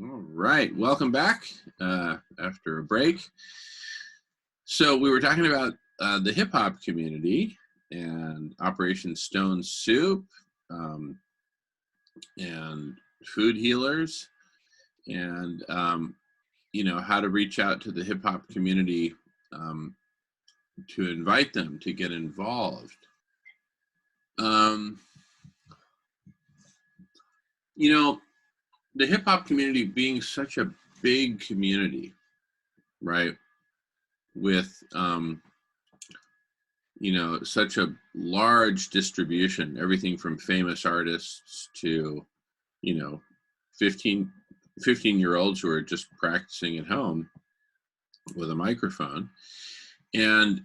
All right, welcome back after a break. So we were talking about the hip hop community and Operation Stone Soup and food healers and how to reach out to the hip hop community to invite them to get involved. The hip hop community being such a big community, right? With such a large distribution, everything from famous artists to 15-year-olds who are just practicing at home with a microphone. And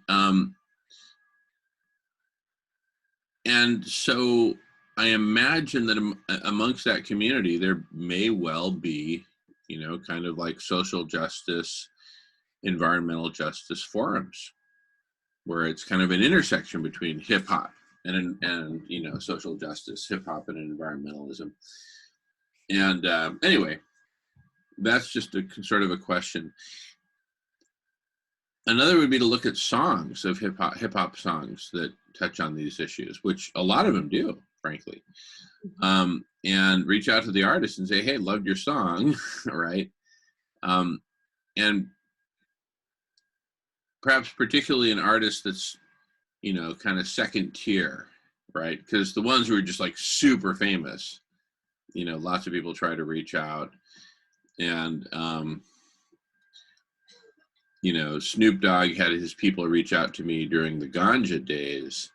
so I imagine that amongst that community there may well be kind of like social justice, environmental justice forums where it's kind of an intersection between hip hop and social justice, hip hop and environmentalism. And anyway, that's just a sort of a question. Another would be to look at songs of hip hop songs that touch on these issues, which a lot of them do, frankly. And reach out to the artist and say, "Hey, loved your song," right? And perhaps particularly an artist that's kind of second tier, right? Because the ones who are just like super famous, lots of people try to reach out. And Snoop Dogg had his people reach out to me during the ganja days,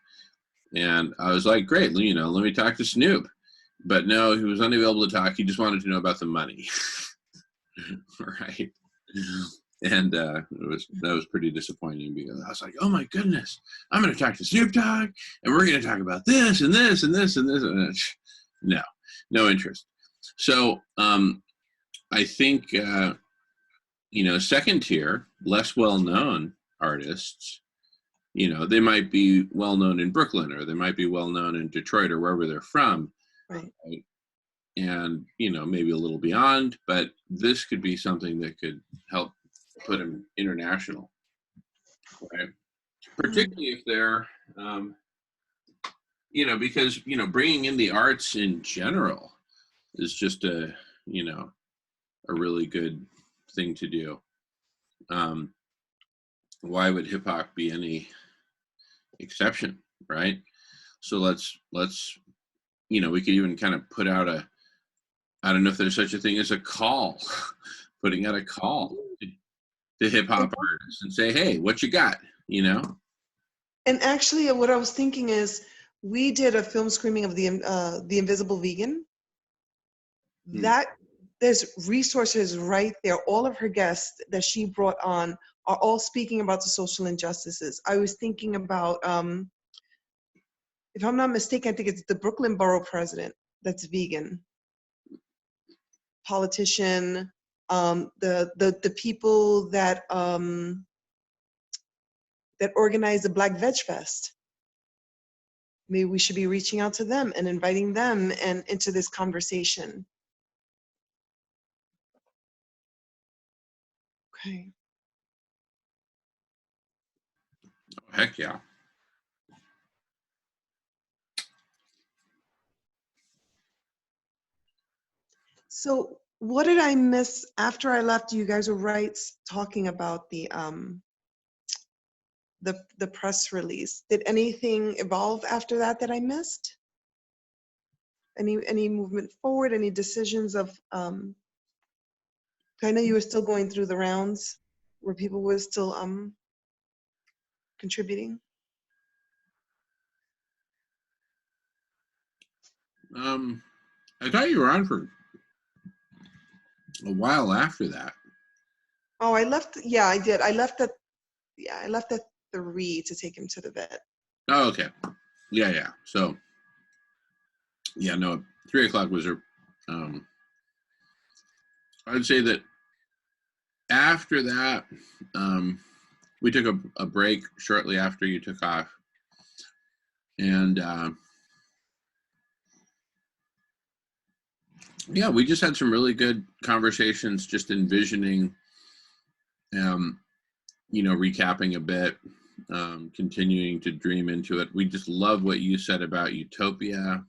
and I was like, great, let me talk to Snoop. But no, he was unavailable to talk. He just wanted to know about the money. Right. And that was pretty disappointing, because I was like, oh my goodness, I'm going to talk to Snoop Dogg and we're going to talk about this and this and this and this. And no interest. So I think, second tier, less well-known artists, they might be well-known in Brooklyn, or they might be well-known in Detroit, or wherever they're from. Right. And, maybe a little beyond, but this could be something that could help put them international, right? Particularly if they're, because, bringing in the arts in general is just a really good thing to do. Why would hip hop be any exception, right? So let's we could even kind of put out I don't know if there's such a thing as a call, putting out a call to hip hop artists and say, hey, what you got, And actually, what I was thinking is, we did a film screening of the Invisible Vegan. That there's resources right there. All of her guests that she brought on are all speaking about the social injustices. I was thinking about, if I'm not mistaken, I think it's the Brooklyn Borough president that's vegan, politician, the people that that organize the Black Veg Fest. Maybe we should be reaching out to them and inviting them and into this conversation. Okay. Heck yeah. So what did I miss after I left? You guys were right talking about the press release. Did anything evolve after that I missed? Any movement forward? Any decisions of? I know you were still going through the rounds where people were still contributing. I thought you were on for a while after that. Oh, I left. Yeah, I did. I left at 3 to take him to the vet. Oh, okay. Yeah. So, yeah, no, 3 o'clock was I'd say that after that, we took a break shortly after you took off. And Yeah, we just had some really good conversations, just envisioning, recapping a bit, continuing to dream into it. We just love what you said about utopia.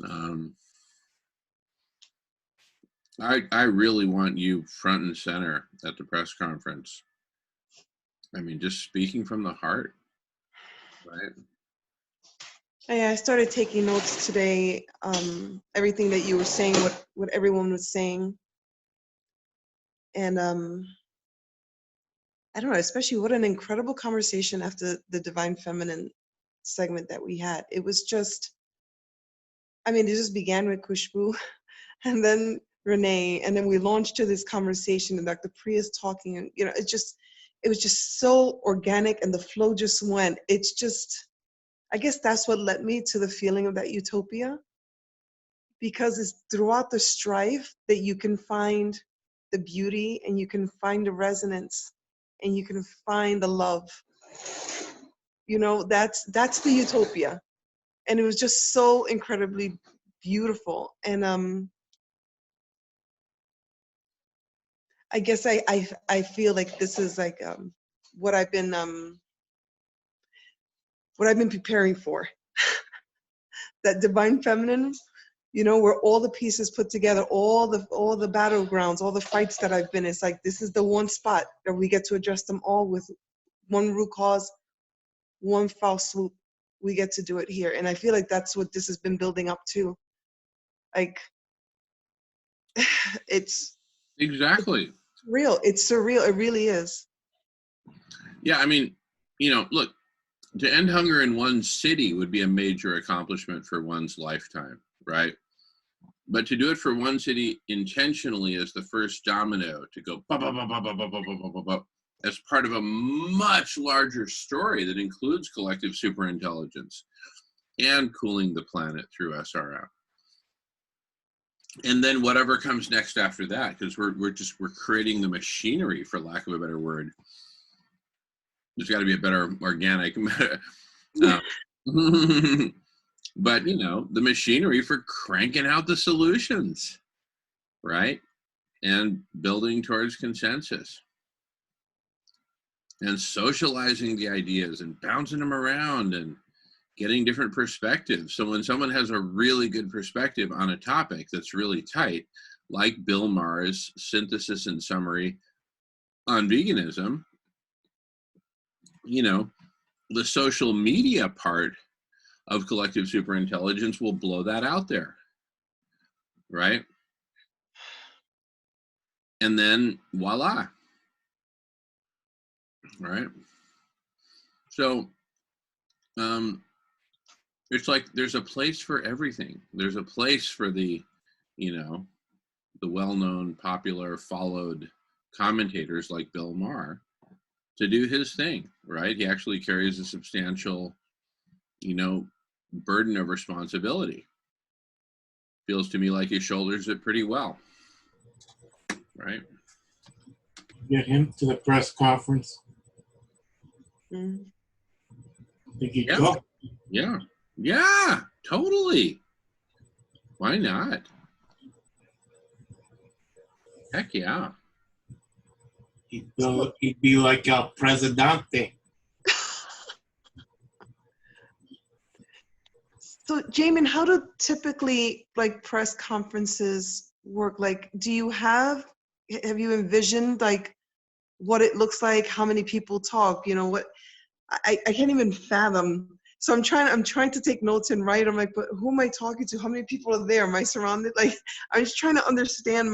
Um, I really want you front and center at the press conference. I mean, just speaking from the heart, right? Yeah, I started taking notes today. Everything that you were saying, what everyone was saying, and I don't know, especially what an incredible conversation after the Divine Feminine segment that we had. It was just, I mean, it just began with Kushbu, and then Renee, and then we launched to this conversation, and Dr. Priya's talking, and it was just so organic, and the flow just went. It's just, I guess that's what led me to the feeling of that utopia, because it's throughout the strife that you can find the beauty, and you can find the resonance, and you can find the love. That's the utopia, and it was just so incredibly beautiful. And I guess I feel like this is like what I've been preparing for. That divine feminine, where all the pieces put together, all the battlegrounds, all the fights that I've been. It's like this is the one spot that we get to address them all with one root cause, one foul swoop. We get to do it here, and I feel like that's what this has been building up to. Like, it's Exactly. real. It's surreal. It really is. Yeah, I mean, look, to end hunger in one city would be a major accomplishment for one's lifetime, right? But to do it for one city intentionally as the first domino to go as part of a much larger story that includes collective superintelligence and cooling the planet through SRM. And then whatever comes next after that, because we're creating the machinery, for lack of a better word. There's got to be a better organic but the machinery for cranking out the solutions, right? And building towards consensus and socializing the ideas and bouncing them around and getting different perspectives. So when someone has a really good perspective on a topic that's really tight, like Bill Maher's synthesis and summary on veganism, the social media part of collective superintelligence will blow that out there, right? And then voila, right? So it's like there's a place for everything. There's a place for the well-known, popular, followed commentators like Bill Maher to do his thing, right? He actually carries a substantial, burden of responsibility. Feels to me like he shoulders it pretty well, right? Get him to the press conference. Mm. Think he'd go? Yeah, totally. Why not? Heck yeah. He'd be like El Presidente. So, Jamin, how do typically like press conferences work? Like, have you envisioned like what it looks like, how many people talk, what I can't even fathom. So I'm trying to take notes and write. I'm like, but who am I talking to? How many people are there? Am I surrounded? Like, I'm just trying to understand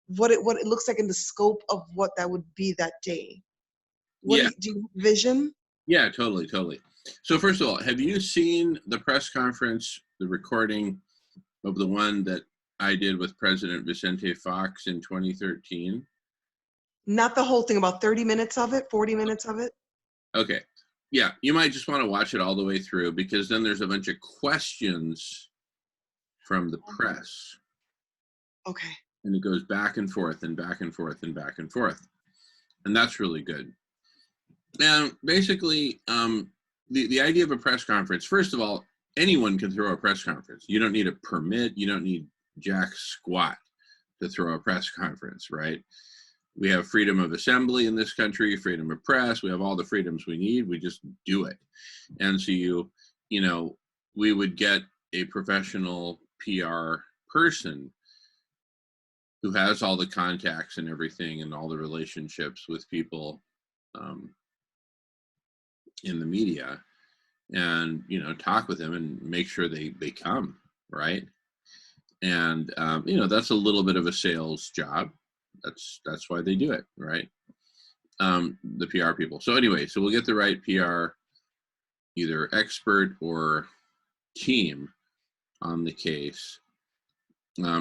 what it looks like in the scope of what that would be that day. Do you envision? Yeah, totally. So first of all, have you seen the press conference, the recording of the one that I did with President Vicente Fox in 2013? Not the whole thing, about 30 minutes of it, 40 minutes of it? Okay. Yeah, you might just want to watch it all the way through, because then there's a bunch of questions from the press. Okay. And it goes back and forth and back and forth and back and forth. And that's really good. Now, basically, the idea of a press conference, first of all, anyone can throw a press conference. You don't need a permit. You don't need jack squat to throw a press conference, right? We have freedom of assembly in this country, freedom of press. We have all the freedoms we need. We just do it. And so you know, we would get a professional PR person who has all the contacts and everything and all the relationships with people in the media, and, you know, talk with them and make sure they come, right? And, you know, that's a little bit of a sales job. That's why they do it, right? The PR people. So anyway, so we'll get the right PR, either expert or team on the case.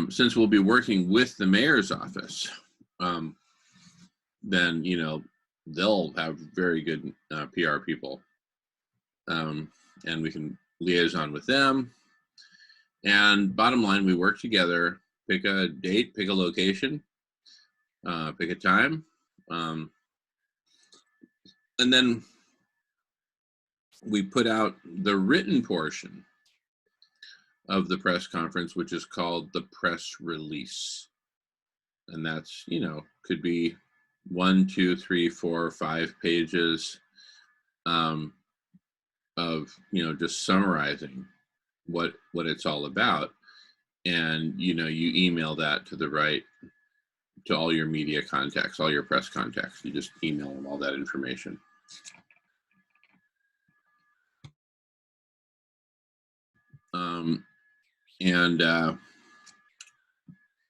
Since we'll be working with the mayor's office, then, you know, they'll have very good PR people, and we can liaison with them. And bottom line, we work together, pick a date, pick a location, pick a time, and then we put out the written portion of the press conference, which is called the press release. And that's, you know, could be 1, 2, 3, 4, 5 pages of, you know, just summarizing what it's all about. And, you know, you email that to all your media contacts, all your press contacts. You just email them all that information.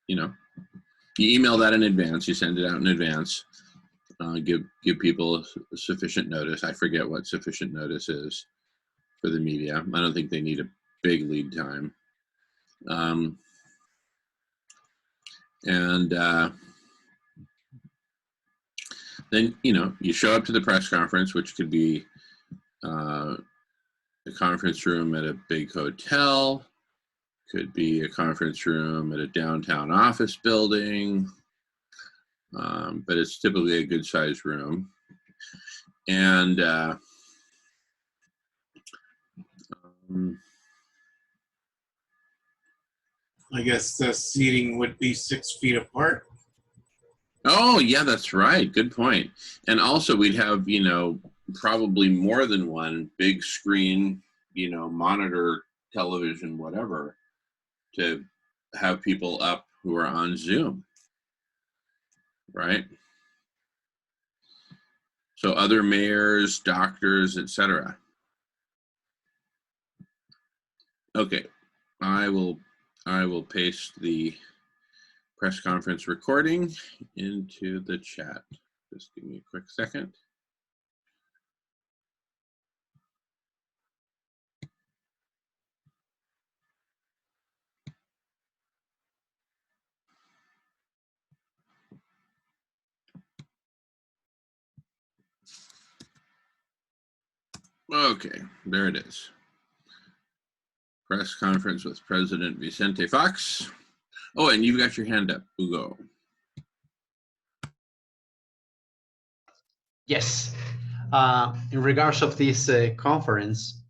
You know, you email that in advance, you send it out in advance, give people sufficient notice. I forget what sufficient notice is for the media. I don't think they need a big lead time. Then, you know, you show up to the press conference, which could be a conference room at a big hotel, could be a conference room at a downtown office building, but it's typically a good sized room. And I guess the seating would be 6 feet apart. oh yeah, that's right. Good point. And also we'd have, you know, probably more than one big screen, you know, monitor, television, whatever, to have people up who are on Zoom, right? So other mayors, doctors, etc. Okay, I will paste the press conference recording into the chat. Just give me a quick second. Okay, there it is. Press conference with President Vicente Fox. Oh, and you've got your hand up, Hugo. Yes. In regards of this conference,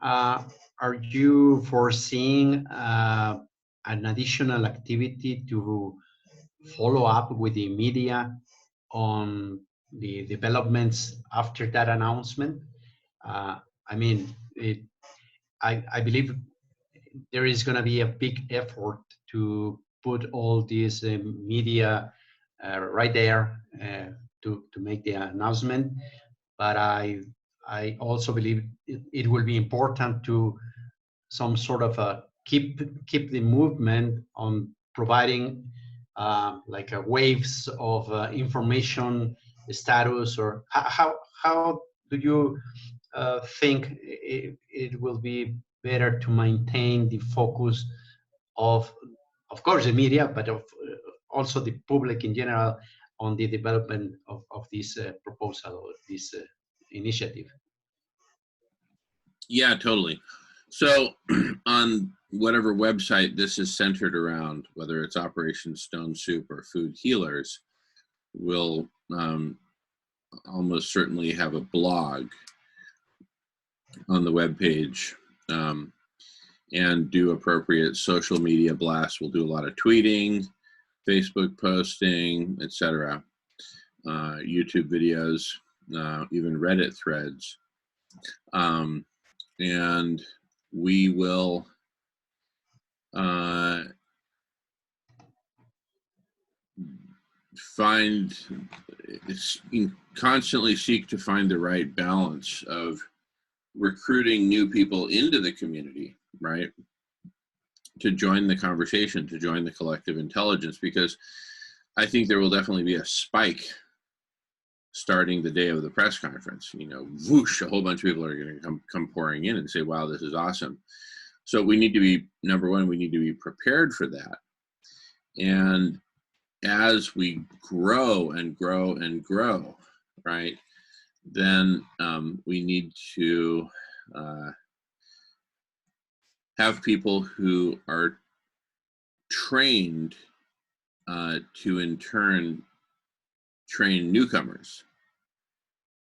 are you foreseeing an additional activity to follow up with the media on the developments after that announcement? I mean, I believe there is going to be a big effort to put all these media right there to make the announcement, but I also believe it will be important to some sort of keep the movement on providing like waves of information status, or how do you think it will be better to maintain the focus of course the media, but also the public in general on the development of this proposal or this initiative? Yeah, totally. So on whatever website this is centered around, whether it's Operation Stone Soup or Food Healers, we'll almost certainly have a blog on the webpage. and do appropriate social media blasts. We'll do a lot of tweeting, Facebook posting, etc., YouTube videos, even Reddit threads. And we will constantly seek to find the right balance of recruiting new people into the community, right? To join the conversation, to join the collective intelligence, because I think there will definitely be a spike starting the day of the press conference. You know, whoosh, a whole bunch of people are going to come pouring in and say, wow, this is awesome. So we need to be, number one, we need to be prepared for that. And as we grow and grow and grow, right, then we need to have people who are trained to in turn train newcomers,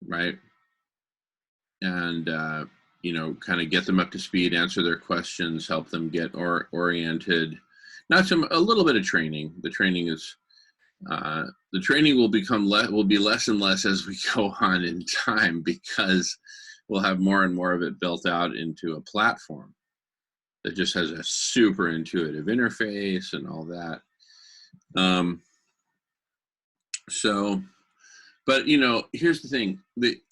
right? And you know, kind of get them up to speed, answer their questions, help them get oriented. A little bit of training. The training is the training will be less and less as we go on in time, because we'll have more and more of it built out into a platform that just has a super intuitive interface and all that. But you know, here's the thing: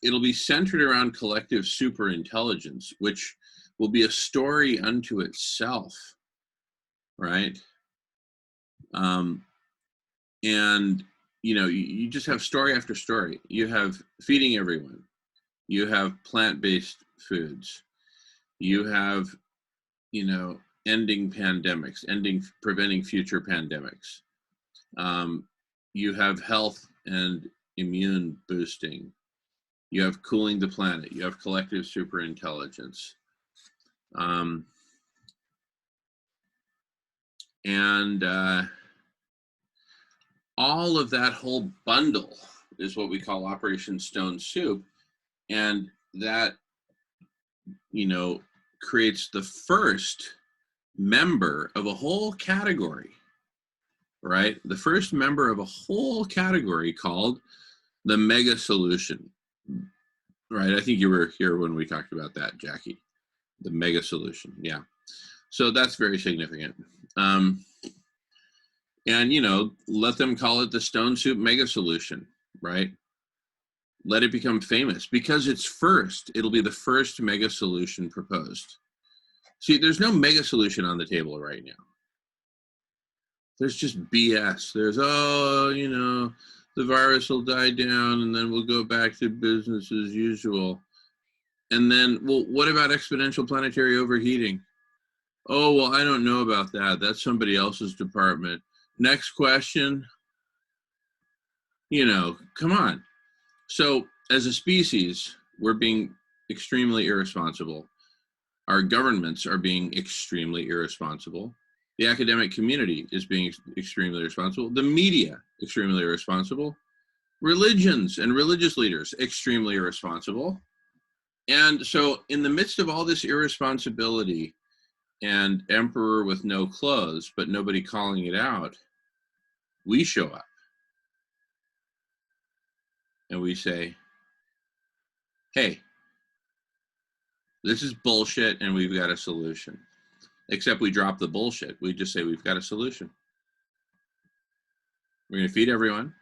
it'll be centered around collective super intelligence, which will be a story unto itself, right? And you know, you just have story after story. You have feeding everyone. You have plant-based foods. You have, you know, ending pandemics, preventing future pandemics. You have health and immune boosting. You have cooling the planet. You have collective super intelligence. All of that whole bundle is what we call Operation Stone Soup. And that, you know, creates the first member of a whole category, right? The first member of a whole category called the mega solution, right? I think you were here when we talked about that, Jackie. The mega solution, yeah. So that's very significant. And, you know, let them call it the Stone Soup Mega Solution, right? Let it become famous because it's first. It'll be the first mega solution proposed. See, there's no mega solution on the table right now. There's just BS. There's, oh, you know, the virus will die down and then we'll go back to business as usual. And then, well, what about exponential planetary overheating? Oh, well, I don't know about that. That's somebody else's department. Next question. You know, come on. So as a species, we're being extremely irresponsible. Our governments are being extremely irresponsible. The academic community is being extremely irresponsible. The media, extremely irresponsible. Religions and religious leaders, extremely irresponsible. And so in the midst of all this irresponsibility and emperor with no clothes, but nobody calling it out, we show up. And we say, hey, this is bullshit and we've got a solution. Except we drop the bullshit. We just say we've got a solution. We're going to feed everyone,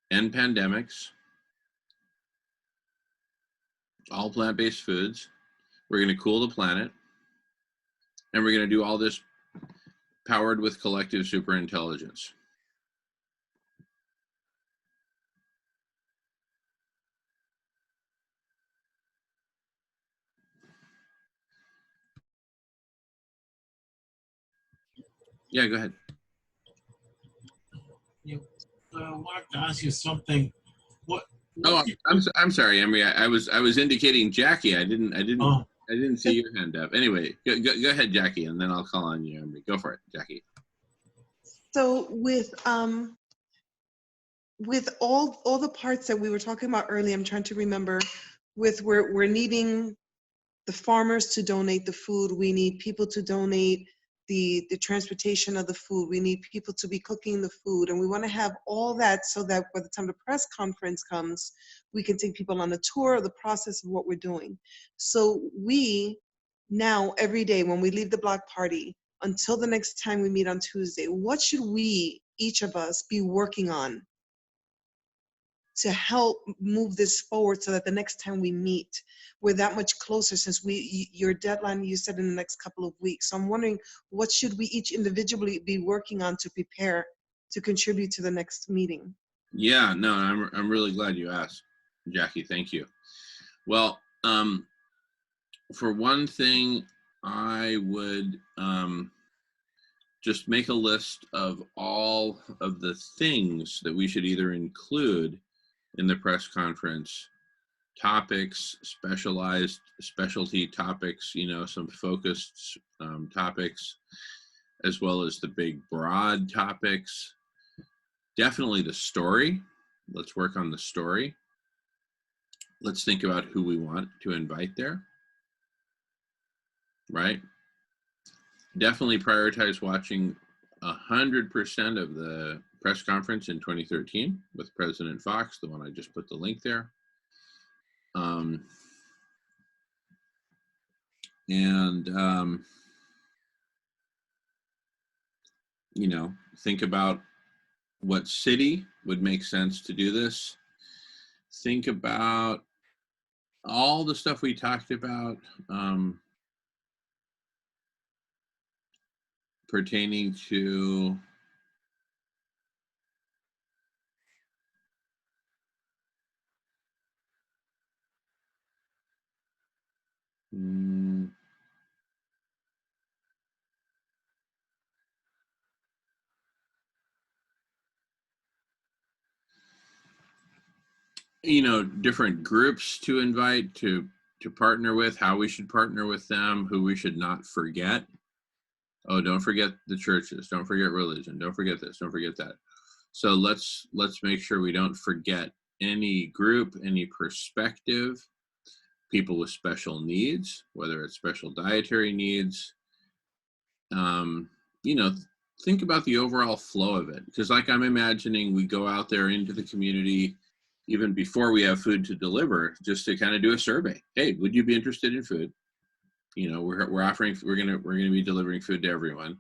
end pandemics, all plant-based foods. We're going to cool the planet. And we're going to do all this powered with collective superintelligence. Yeah, go ahead. I wanted to ask you something. Oh, I'm sorry, Emery. I was indicating Jackie. I didn't see your hand up. Anyway, go ahead, Jackie, and then I'll call on you, Emery. Go for it, Jackie. So with all the parts that we were talking about earlier, I'm trying to remember. We're needing the farmers to donate the food. We need people to donate the transportation of the food. We need people to be cooking the food. And we want to have all that so that by the time the press conference comes, we can take people on a tour of the process of what we're doing. So we now, every day when we leave the block party, until the next time we meet on Tuesday, what should we, each of us, be working on to help move this forward so that the next time we meet, we're that much closer, since your deadline, you said in the next couple of weeks. So I'm wondering, what should we each individually be working on to prepare to contribute to the next meeting? Yeah, no, I'm really glad you asked, Jackie. Thank you. Well, for one thing, I would just make a list of all of the things that we should either include in the press conference: topics, specialty topics, some focused topics, as well as the big broad topics. Definitely the story. Let's work on the story. Let's think about who we want to invite there, right? Definitely prioritize watching 100% of the press conference in 2013 with President Fox, the one I just put the link there. Think about what city would make sense to do this. Think about all the stuff we talked about pertaining to different groups to invite, to partner with, how we should partner with them, who we should not forget. Oh, don't forget the churches, don't forget religion, don't forget this, don't forget that. So let's make sure we don't forget any group, any perspective, people with special needs, whether it's special dietary needs. Think about the overall flow of it, because I'm imagining we go out there into the community even before we have food to deliver, just to kind of do a survey. Hey, would you be interested in food? We're offering, we're gonna be delivering food to everyone.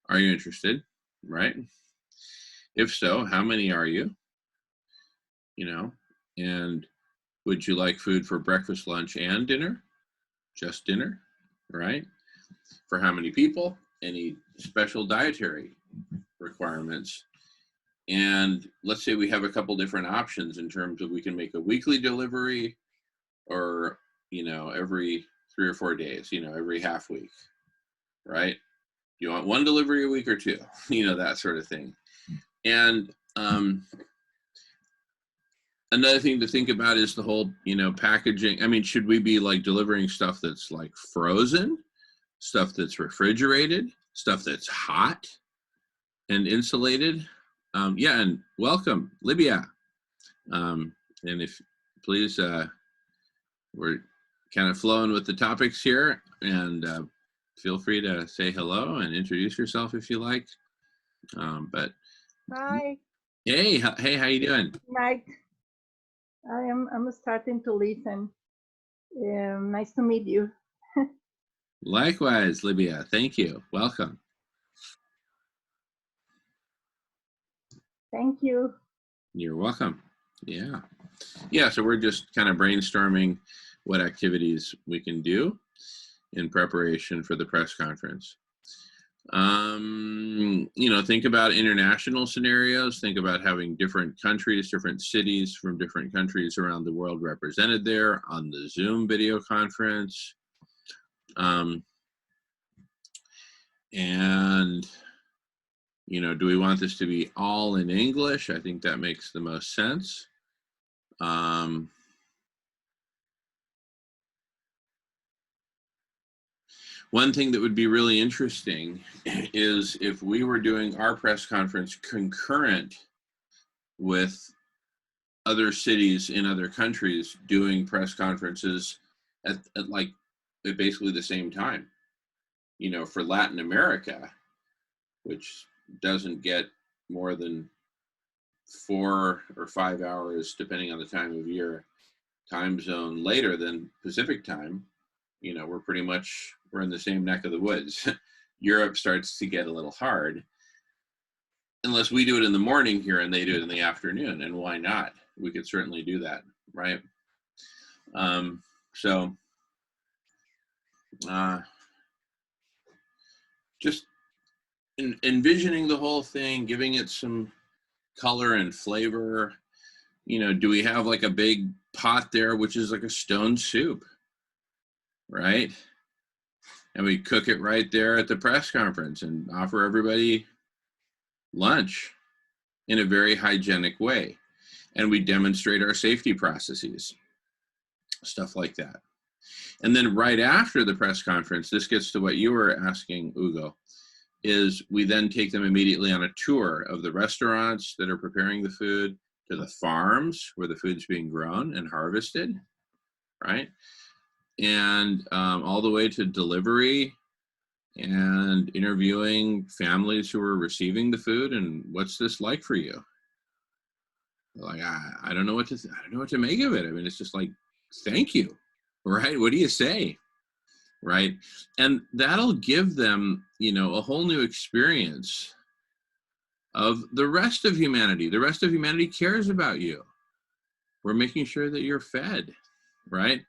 Are you interested? Right? If so, how many are you? And would you like food for breakfast, lunch, and dinner? Just dinner, right? For how many people? Any special dietary requirements? And let's say we have a couple different options in terms of, we can make a weekly delivery, or every 3 or 4 days, every half week, right? You want one delivery a week or two, that sort of thing. And another thing to think about is the whole, packaging. I mean, should we be delivering stuff that's frozen, stuff that's refrigerated, stuff that's hot and insulated? Yeah, and welcome, Libya. And if please, we're kind of flowing with the topics here, and feel free to say hello and introduce yourself if you like. But Hi, hey, how you doing? Mike. I'm starting to listen. Nice to meet you. Likewise, Libya. Thank you. Welcome. Thank you. You're welcome. Yeah. So we're just kind of brainstorming what activities we can do in preparation for the press conference. Think about international scenarios. Think about having different countries, different cities from different countries around the world represented there on the Zoom video conference. Do we want this to be all in English? I think that makes the most sense. One thing that would be really interesting is if we were doing our press conference concurrent with other cities in other countries doing press conferences at at basically the same time. You know, for Latin America, which doesn't get more than 4 or 5 hours, depending on the time of year, time zone later than Pacific time, you know, we're in the same neck of the woods. Europe starts to get a little hard unless we do it in the morning here and they do it in the afternoon. And why not? We could certainly do that, right? So just envisioning the whole thing, giving it some color and flavor. You know, do we have like a big pot there, which is like a stone soup, right? And we cook it right there at the press conference and offer everybody lunch in a very hygienic way. And we demonstrate our safety processes, stuff like that. And then right after the press conference, this gets to what you were asking, Hugo, is we then take them immediately on a tour of the restaurants that are preparing the food, to the farms where the food's being grown and harvested, right? And all the way to delivery and interviewing families who are receiving the food and what's this like for you? Like, I don't know what to make of it. I mean, it's just like, thank you, right? What do you say, right? And that'll give them, you know, a whole new experience of the rest of humanity. The rest of humanity cares about you. We're making sure that you're fed, right?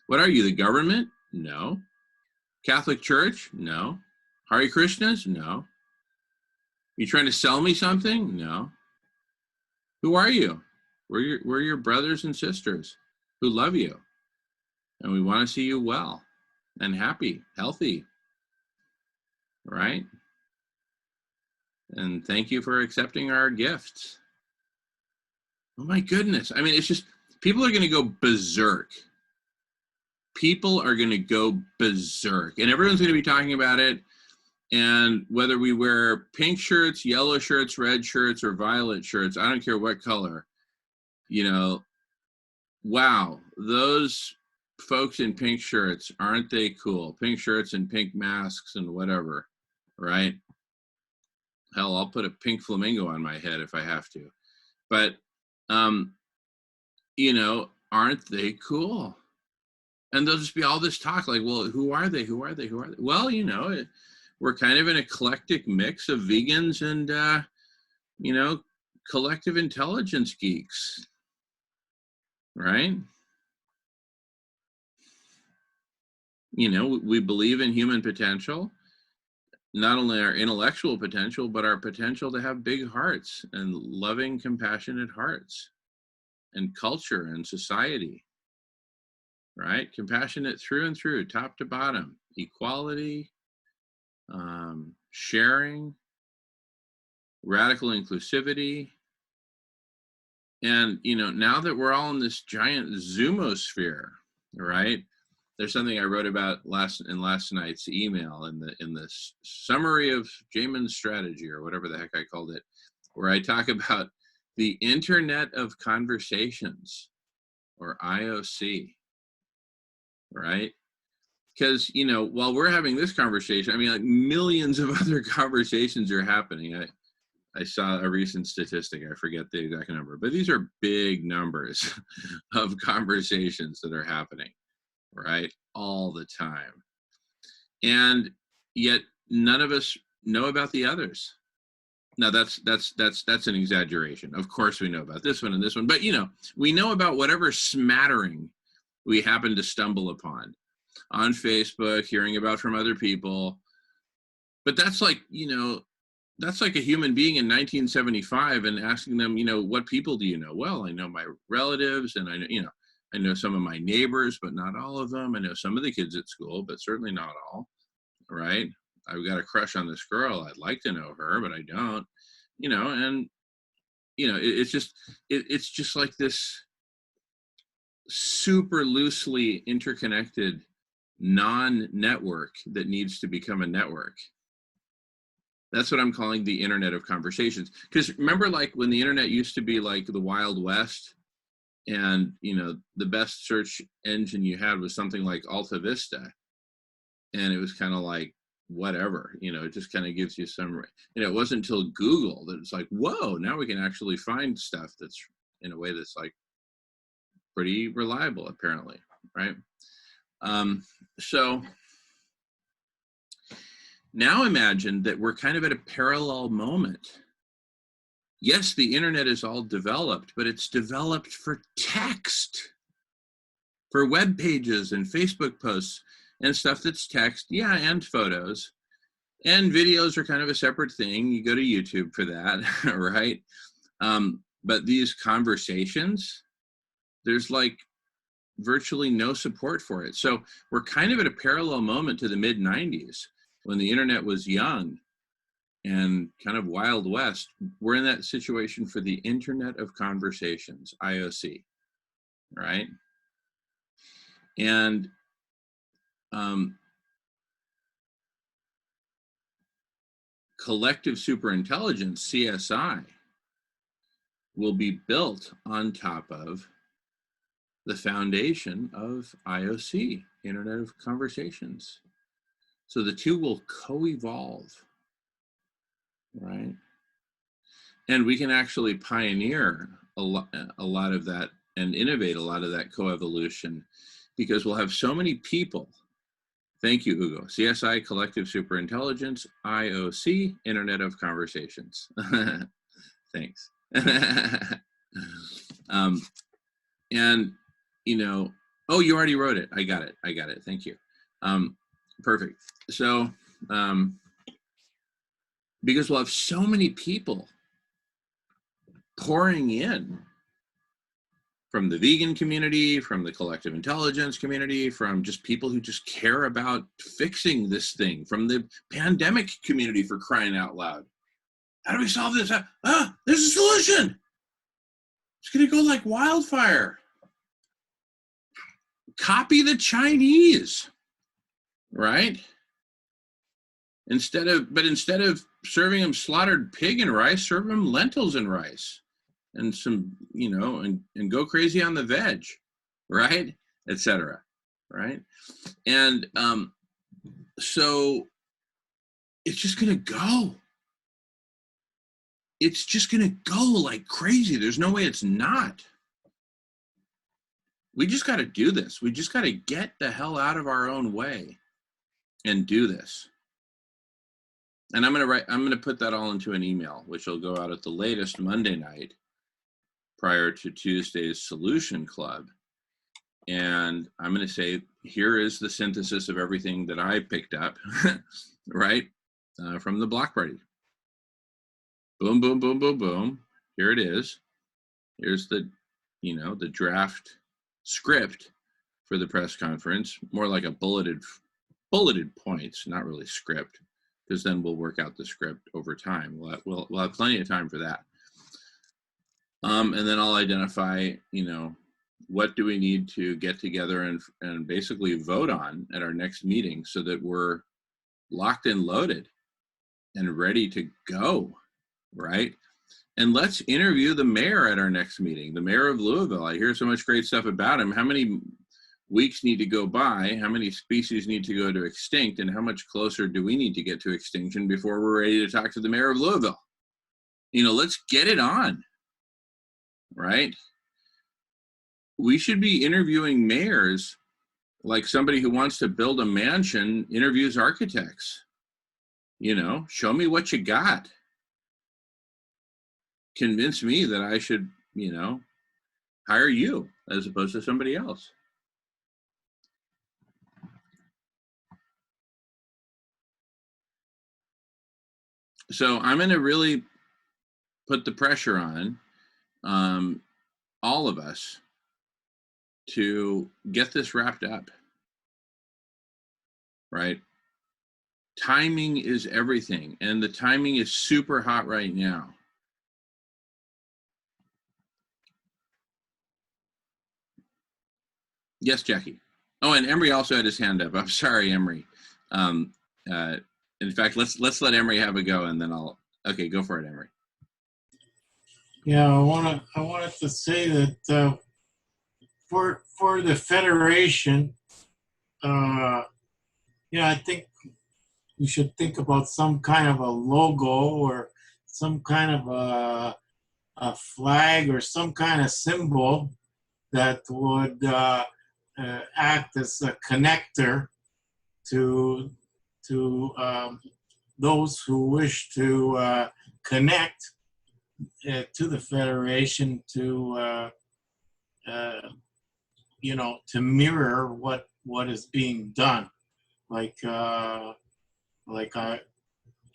What are you, the government? No. Catholic Church? No. Hare Krishnas? No. You trying to sell me something? No. Who are you? We're your brothers and sisters who love you. And we want to see you well and happy, healthy, right? And thank you for accepting our gifts. Oh my goodness. I mean, it's just, people are going to go berserk. People are going to go berserk. And everyone's going to be talking about it. And whether we wear pink shirts, yellow shirts, red shirts, or violet shirts, I don't care what color, you know, wow, those folks in pink shirts, aren't they cool? Pink shirts and pink masks and whatever, right? Hell, I'll put a pink flamingo on my head if I have to. But, you know, aren't they cool? And there'll just be all this talk like, well, who are they? Who are they? Who are they? Well, you know, we're kind of an eclectic mix of vegans and, you know, collective intelligence geeks, right? You know, we believe in human potential, not only our intellectual potential, but our potential to have big hearts and loving, compassionate hearts and culture and society, right? Compassionate through and through, top to bottom, equality, sharing, radical inclusivity. And, you know, now that we're all in this giant zoomosphere, right? There's something I wrote about in last night's email in the summary of Jamin's strategy, or whatever the heck I called it, where I talk about the Internet of Conversations, or IOC, right? Because, you know, while we're having this conversation, I mean, like millions of other conversations are happening. I saw a recent statistic, I forget the exact number, but these are big numbers of conversations that are happening, right? All the time. And yet none of us know about the others. Now that's an exaggeration. Of course we know about this one and this one, but you know, we know about whatever smattering we happen to stumble upon on Facebook, hearing about from other people. But that's like, you know, that's like a human being in 1975 and asking them, you know, what people do you know? Well, I know my relatives, and I know, you know, I know some of my neighbors, but not all of them. I know some of the kids at school, but certainly not all, right? I've got a crush on this girl. I'd like to know her, but I don't, you know, and, you know, it's just like this super loosely interconnected non-network that needs to become a network. That's what I'm calling the Internet of Conversations. Because remember, like when the internet used to be like the Wild West, and you know the best search engine you had was something like Alta Vista, And it was kind of like, whatever, it just kind of gives you some, it wasn't until Google that it's like, whoa, now we can actually find stuff that's in a way that's like pretty reliable, apparently, right? So now imagine that we're kind of at a parallel moment. Yes, the internet is all developed, but it's developed for text, for web pages and Facebook posts and stuff that's text, yeah, and photos. And videos are kind of a separate thing. You go to YouTube for that, right? But these conversations, there's like virtually no support for it. So we're kind of at a parallel moment to the mid-90s when the internet was young and kind of Wild West. We're in that situation for the Internet of Conversations, IOC, right? And collective superintelligence, CSI, will be built on top of the foundation of IOC, Internet of Conversations. So the two will co-evolve, right? And we can actually pioneer a lot of that and innovate a lot of that co-evolution, because we'll have so many people. Thank you, Hugo. CSI, Collective Superintelligence, IOC, Internet of Conversations. Thanks. And, oh, you already wrote it. I got it. Thank you. Perfect. So, because we'll have so many people pouring in from the vegan community, from the collective intelligence community, from just people who just care about fixing this thing, from the pandemic community, for crying out loud. How do we solve this? There's a solution. It's going to go like wildfire. Copy the Chinese, right? Instead of serving them slaughtered pig and rice, serve them lentils and rice, and some, and go crazy on the veg, right? Etc. Right? And so it's just going to go. It's just going to go like crazy. There's no way it's not. We just got to do this. We just got to get the hell out of our own way and do this. And I'm going to put that all into an email, which will go out at the latest Monday night prior to Tuesday's Solution Club. And I'm going to say, here is the synthesis of everything that I picked up, right, from the Block Party. Boom, boom, boom, boom, boom. Here it is. Here's the, the draft script for the press conference, more like a bulleted points, not really script, because then we'll work out the script over time. We'll have plenty of time for that. And then I'll identify, what do we need to get together and basically vote on at our next meeting so that we're locked and loaded and ready to go, right? And let's interview the mayor at our next meeting, the mayor of Louisville. I hear so much great stuff about him. How many weeks need to go by? How many species need to go to extinct? And how much closer do we need to get to extinction before we're ready to talk to the mayor of Louisville? Let's get it on, right? We should be interviewing mayors like somebody who wants to build a mansion interviews architects. Show me what you got. Convince me that I should, hire you as opposed to somebody else. So I'm going to really put the pressure on all of us to get this wrapped up, right? Timing is everything, and the timing is super hot right now. Yes, Jackie. Oh, and Emery also had his hand up. I'm sorry, Emery. In fact, let's let Emery have a go, and then okay, go for it, Emery. Yeah, I wanted to say that for the Federation, Yeah, I think you should think about some kind of a logo or some kind of a flag or some kind of symbol that would act as a connector to those who wish to connect to the federation to to mirror what is being done, like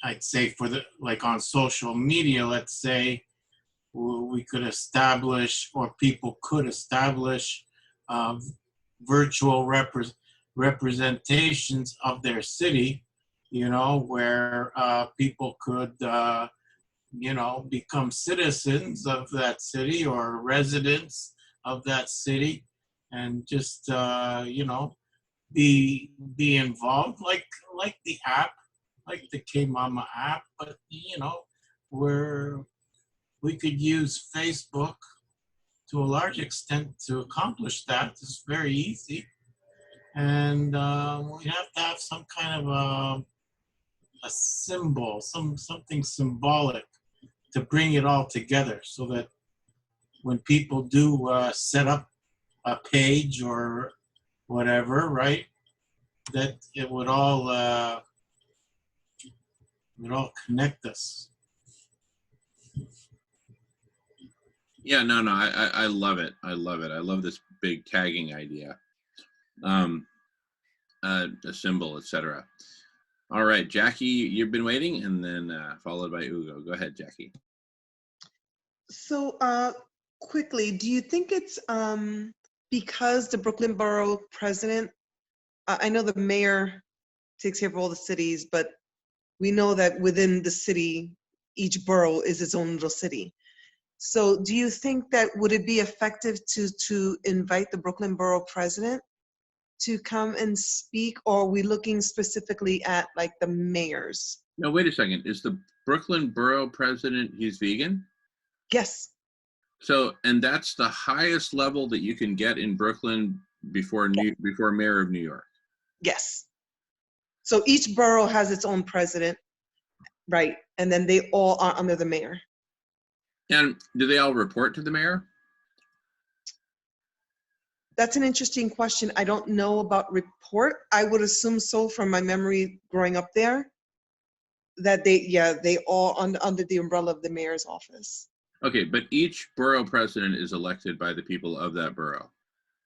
I'd say for the like on social media, let's say we could establish or people could establish uh, virtual representations of their city, where people could become citizens of that city or residents of that city, and just be involved, like the app, like the K Mama app, but where we could use Facebook to a large extent to accomplish that. It's very easy, and we have to have some kind of a symbol, something symbolic to bring it all together, so that when people do set up a page or whatever, right, that it would all connect us. Yeah, no, I love it. I love it. I love this big tagging idea. A symbol, etc. All right, Jackie, you've been waiting, and then followed by Ugo. Go ahead, Jackie. So quickly, do you think it's because the Brooklyn Borough president, I know the mayor takes care of all the cities, but we know that within the city, each borough is its own little city. So do you think that would it be effective to invite the Brooklyn Borough president to come and speak, or are we looking specifically at like the mayors? No, wait a second. Is the Brooklyn Borough president, he's vegan? Yes, So, and that's the highest level that you can get in Brooklyn before mayor of New York. yes. So each borough has its own president, right? And then they all are under the mayor. And do they all report to the mayor? That's an interesting question. I don't know about report. I would assume so from my memory growing up there, that they all under the umbrella of the mayor's office. Okay, but each borough president is elected by the people of that borough.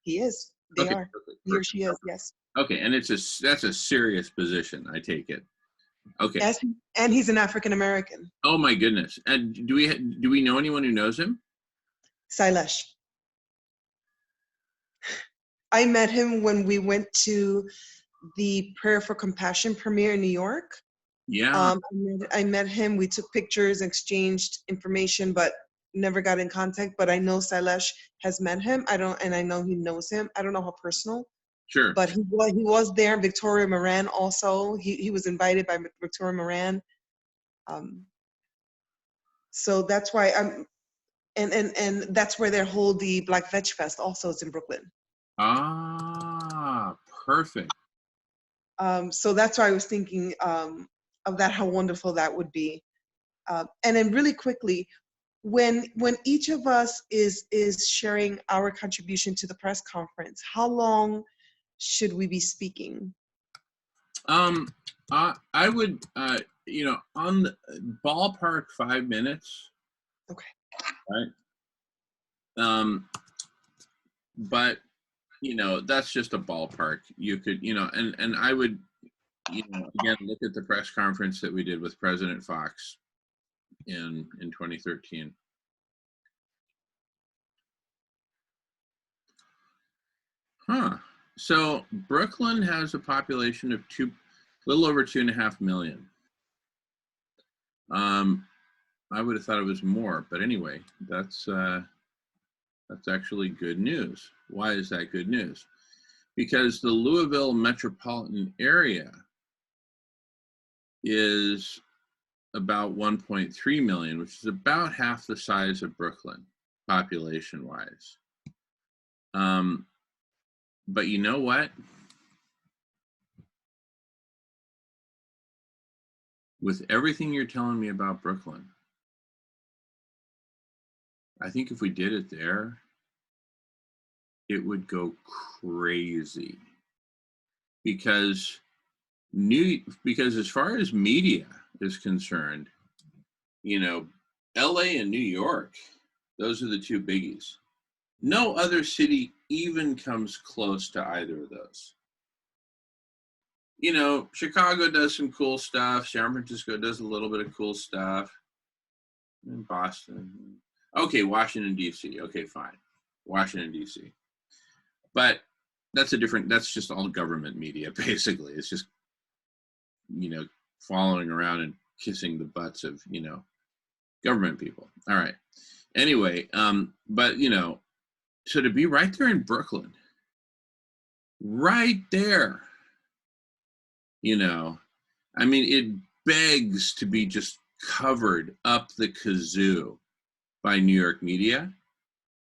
He is. They Okay, are. perfect, He or perfect. she is, yes. Okay, and that's a serious position, I take it. Okay. Yes, and he's an African American. Oh my goodness. And do we know anyone who knows him? Silesh. I met him when we went to the Prayer for Compassion premiere in New York. Yeah. I met him. We took pictures, exchanged information, but never got in contact. But I know Silesh has met him. And I know he knows him. I don't know how personal, Sure. but he was there. Victoria Moran also. He was invited by Victoria Moran. So that's why and that's where they hold the Black Veg Fest. Also, it's in Brooklyn. Ah, perfect. So that's why I was thinking of that, how wonderful that would be. And then really quickly, when each of us is sharing our contribution to the press conference, how long should we be speaking? I would, on the ballpark 5 minutes. Okay. Right. But that's just a ballpark. You could, and I would, again, look at the press conference that we did with President Fox in 2013. So Brooklyn has a population of a little over 2.5 million. I would have thought it was more, but anyway, that's actually good news. Why is that good news? Because the Louisville metropolitan area is about 1.3 million, which is about half the size of Brooklyn, population-wise. But you know what? with everything you're telling me about Brooklyn, I think if we did it there, it would go crazy. Because as far as media is concerned, you know, LA and New York, those are the two biggies. No other city even comes close to either of those. You know, Chicago does some cool stuff. San Francisco does a little bit of cool stuff. And Boston. Okay, Washington, D.C. Okay, fine. Washington, D.C. But that's just all government media, basically. It's just, you know, following around and kissing the butts of, you know, government people. All right. Anyway, but, you know, so to be right there in Brooklyn, right there, you know, I mean, it begs to be just covered up the kazoo by New York media,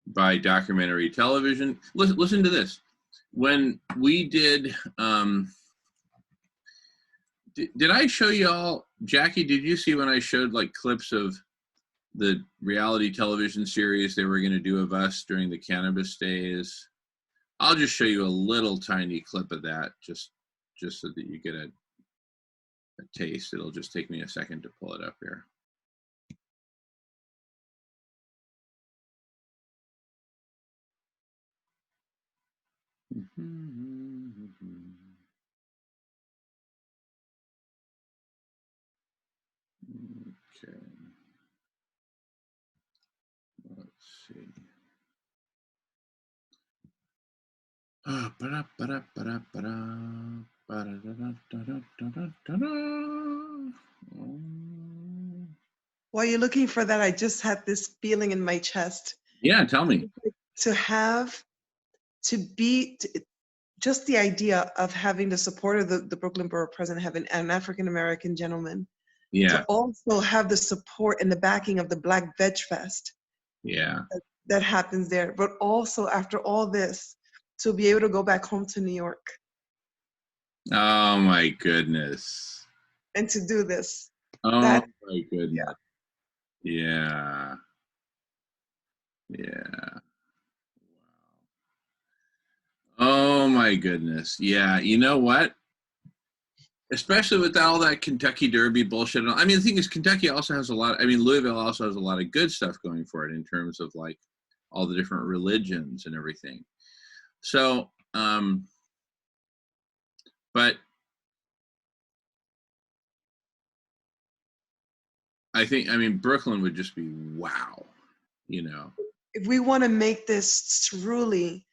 by documentary television. Listen to this. When we did I show you all, Jackie, did you see when I showed like clips of the reality television series they were going to do of us during the cannabis days? I'll just show you a little tiny clip of that, just so that you get a taste. It'll just take me a second to pull it up here. Okay. Let's see. While you're looking for that, I just had this feeling in my chest. Yeah, tell me. Just the idea of having the support of the Brooklyn Borough President, having an African-American gentleman, Yeah. to also have the support and the backing of the Black Veg Fest. Yeah. That happens there. But also after all this, to be able to go back home to New York. Oh my goodness. And to do this. Oh my goodness. Yeah. Yeah. Oh my goodness. Yeah. You know what? Especially with all that Kentucky Derby bullshit. I mean, the thing is, Kentucky also has Louisville also has a lot of good stuff going for it in terms of like all the different religions and everything. So, but Brooklyn would just be wow, you know. If we want to make this truly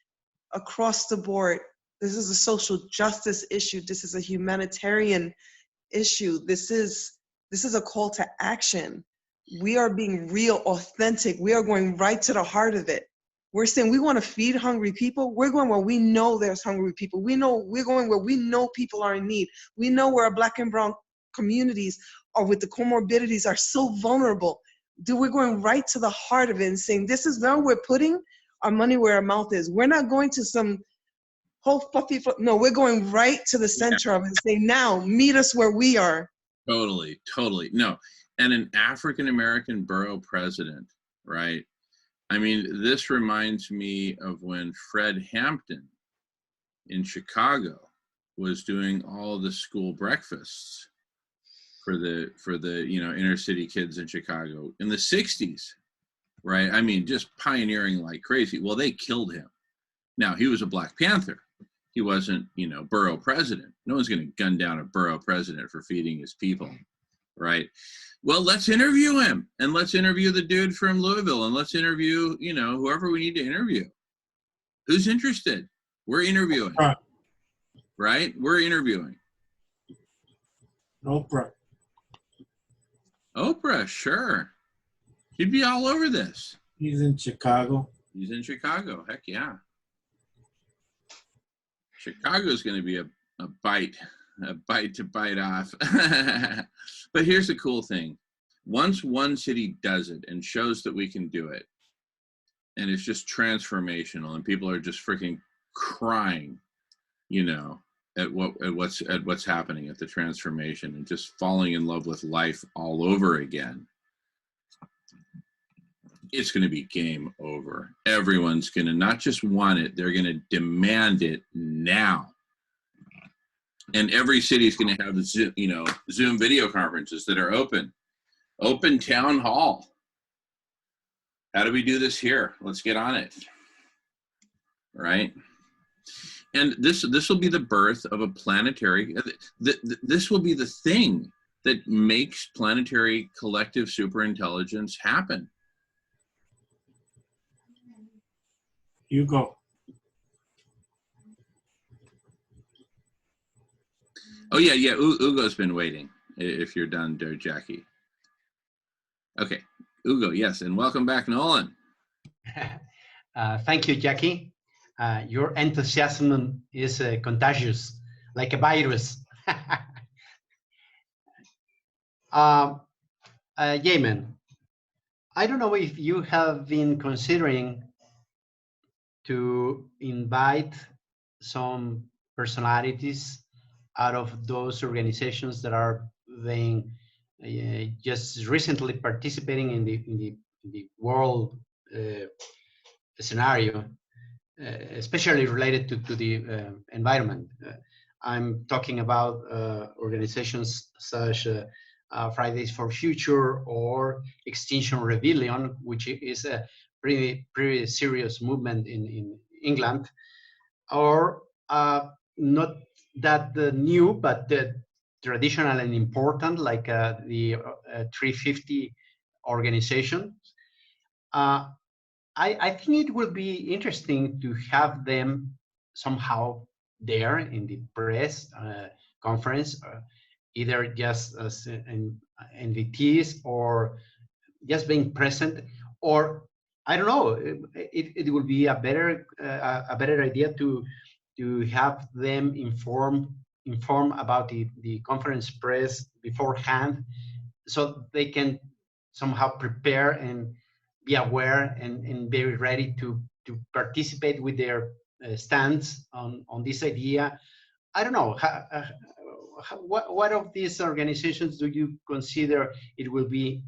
across the board, this is a social justice issue. This is a humanitarian issue. This is a call to action. We are being real, authentic. We are going right to the heart of it. We're saying we want to feed hungry people. We're going where we know there's hungry people. We're going where we know people are in need. We know where our Black and brown communities are with the comorbidities are so vulnerable. We're going right to the heart of it and saying, this is where we're putting our money where our mouth is. We're not going to some whole fluffy, no, we're going right to the center of it and saying, now meet us where we are. Totally. No, and an African-American borough president, right? I mean, this reminds me of when Fred Hampton in Chicago was doing all the school breakfasts for the inner city kids in Chicago in the 60s, right? I mean, just pioneering like crazy. Well, they killed him. Now, he was a Black Panther. He wasn't, borough president. No one's going to gun down a borough president for feeding his people, right? Well, let's interview him, and let's interview the dude from Louisville, and let's interview, whoever we need to interview. Who's interested? We're interviewing, right? We're interviewing. Oprah, sure. She'd be all over this. He's in Chicago. He's in Chicago. Heck yeah. Chicago's going to be a bite to bite off. But here's the cool thing. Once one city does it and shows that we can do it, and it's just transformational, and people are just freaking crying, at what's happening, at the transformation, and just falling in love with life all over again, it's going to be game over. Everyone's going to not just want it, they're going to demand it now. And every city is going to have Zoom video conferences that are open town hall. How do we do this here? Let's get on it. Right? And this will be the birth of a planetary, this will be the thing that makes planetary collective superintelligence happen. You go. Oh yeah, Ugo's been waiting. If you're done there, Jackie. Okay, Ugo, yes, and welcome back, Nolan. Thank you, Jackie. Your enthusiasm is contagious, like a virus. Yemen, I don't know if you have been considering to invite some personalities out of those organizations that are being just recently participating in the world scenario, especially related to the environment. I'm talking about organizations such Fridays for Future or Extinction Rebellion, which is a pretty serious movement in England, or not that new, but traditional and important, like the 350 organization. I think it would be interesting to have them somehow there in the press conference, either just as invitees or just being present, or I don't know. It would be a better idea to have them inform about the conference press beforehand, so they can somehow prepare and be aware and be ready to participate with their stance on this idea. I don't know. What of these organizations do you consider it will be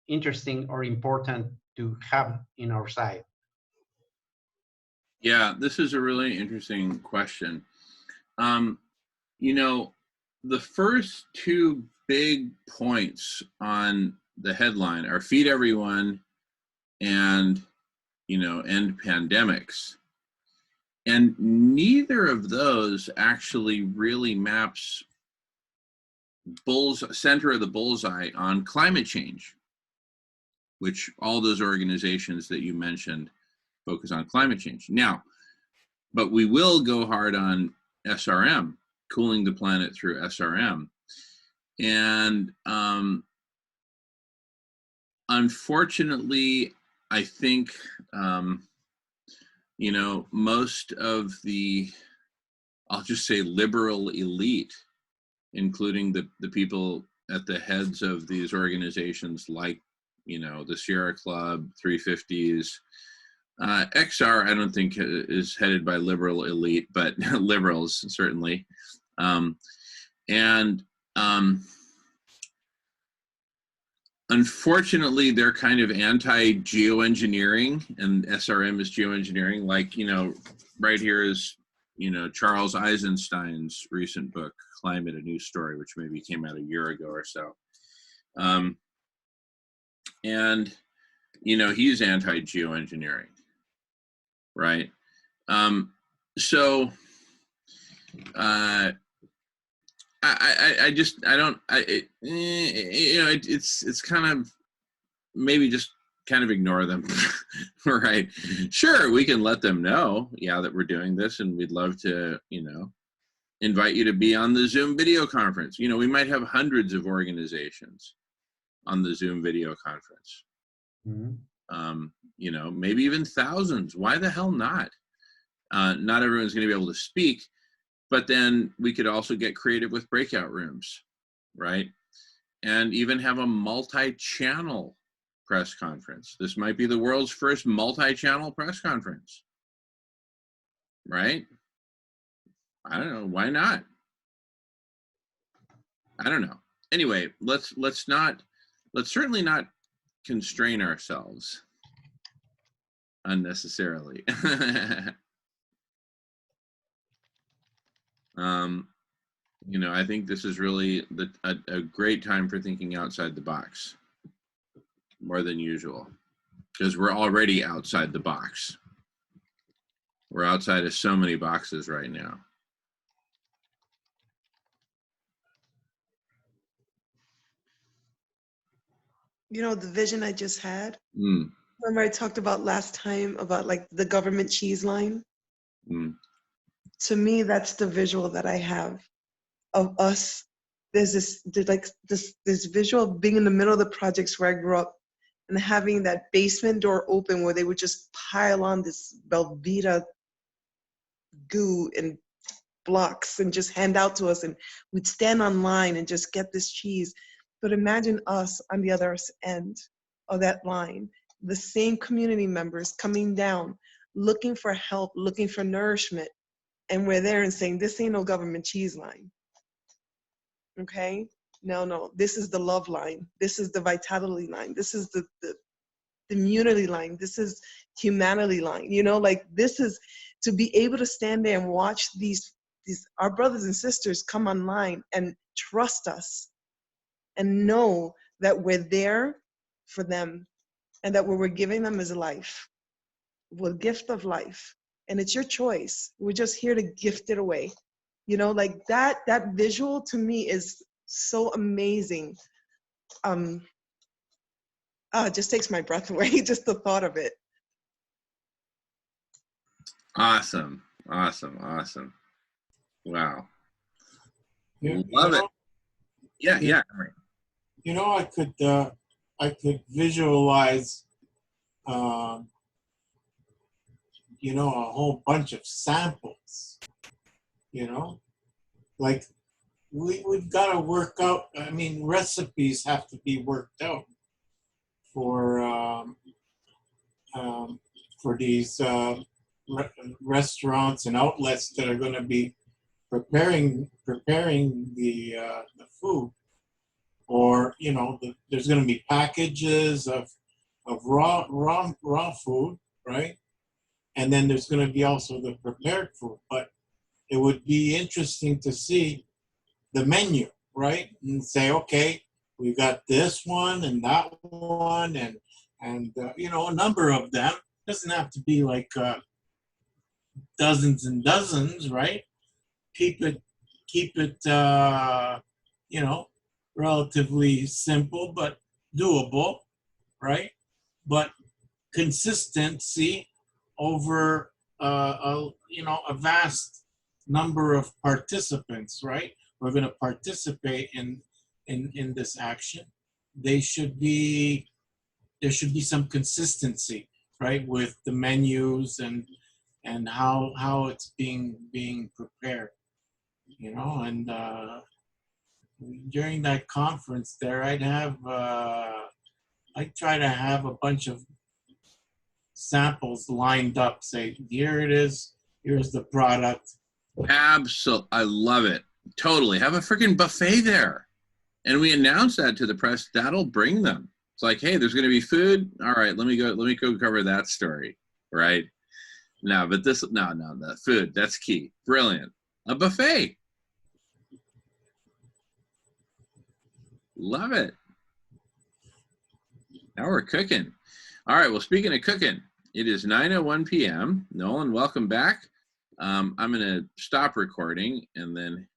interesting or important to have in our side? Yeah, this is a really interesting question. The first two big points on the headline are feed everyone and, end pandemics. And neither of those actually really maps center of the bullseye on climate change, which all those organizations that you mentioned focus on climate change. Now, but we will go hard on SRM, cooling the planet through SRM. And unfortunately, I think, most of the, I'll just say liberal elite, including the people at the heads of these organizations like, the Sierra Club, 350s, XR, I don't think is headed by liberal elite, but liberals certainly. Unfortunately, they're kind of anti-geoengineering, and SRM is geoengineering. Like, right here is, Charles Eisenstein's recent book, Climate, A New Story, which maybe came out a year ago or so. He's anti-geoengineering, right? It's kind of, maybe just kind of ignore them. Right? Sure, we can let them know, that we're doing this, and we'd love to, invite you to be on the Zoom video conference. We might have hundreds of organizations on the Zoom video conference. Mm-hmm. Maybe even thousands. Why the hell not? Not everyone's going to be able to speak, but then we could also get creative with breakout rooms, right? And even have a multi-channel press conference. This might be the world's first multi-channel press conference, right? I don't know, why not? I don't know. Anyway, let's certainly not constrain ourselves unnecessarily. You know, I think this is really a great time for thinking outside the box, more than usual, because we're already outside the box. We're outside of so many boxes right now. You know, the vision I just had. Mm, Remember I talked about last time about like the government cheese line? mm, To me, that's the visual that I have of us. There's this visual of being in the middle of the projects where I grew up and having that basement door open where they would just pile on this Velveeta goo and blocks and just hand out to us, and we'd stand on line and just get this cheese. But imagine us on the other end of that line, the same community members coming down, looking for help, looking for nourishment, and we're there and saying, this ain't no government cheese line. Okay? No, this is the love line. This is the vitality line. This is the immunity line. This is humanity line. You know, like this is to be able to stand there and watch these our brothers and sisters come online and trust us and know that we're there for them and that what we're giving them is life, the gift of life. And it's your choice. We're just here to gift it away. You know, like that visual to me is so amazing. It just takes my breath away, just the thought of it. awesome. Wow. Love it. Yeah. You know, I could visualize, you know, a whole bunch of samples. You know, like we've got to work out. I mean, recipes have to be worked out for these restaurants and outlets that are going to be preparing the food. Or, you know, there's going to be packages of raw food, right? And then there's going to be also the prepared food. But it would be interesting to see the menu, right? And say, okay, we've got this one and that one, and you know, a number of them. It doesn't have to be like dozens and dozens, right? Keep it, you know, relatively simple but doable, right? But consistency over you know, a vast number of participants, right? We're going to participate in this action. There should be some consistency, right, with the menus and how it's being prepared, you know. And during that conference there, I'd try to have a bunch of samples lined up, say, here it is, here's the product. Absolutely. I love it. Totally. Have a freaking buffet there. And we announce that to the press. That'll bring them. It's like, hey, there's going to be food. All right, let me go cover that story. Right? No, but the food, that's key. Brilliant. A buffet. Love it. Now we're cooking. All right, well, speaking of cooking, it is 9:01 p.m. Nolan, welcome back. I'm going to stop recording and then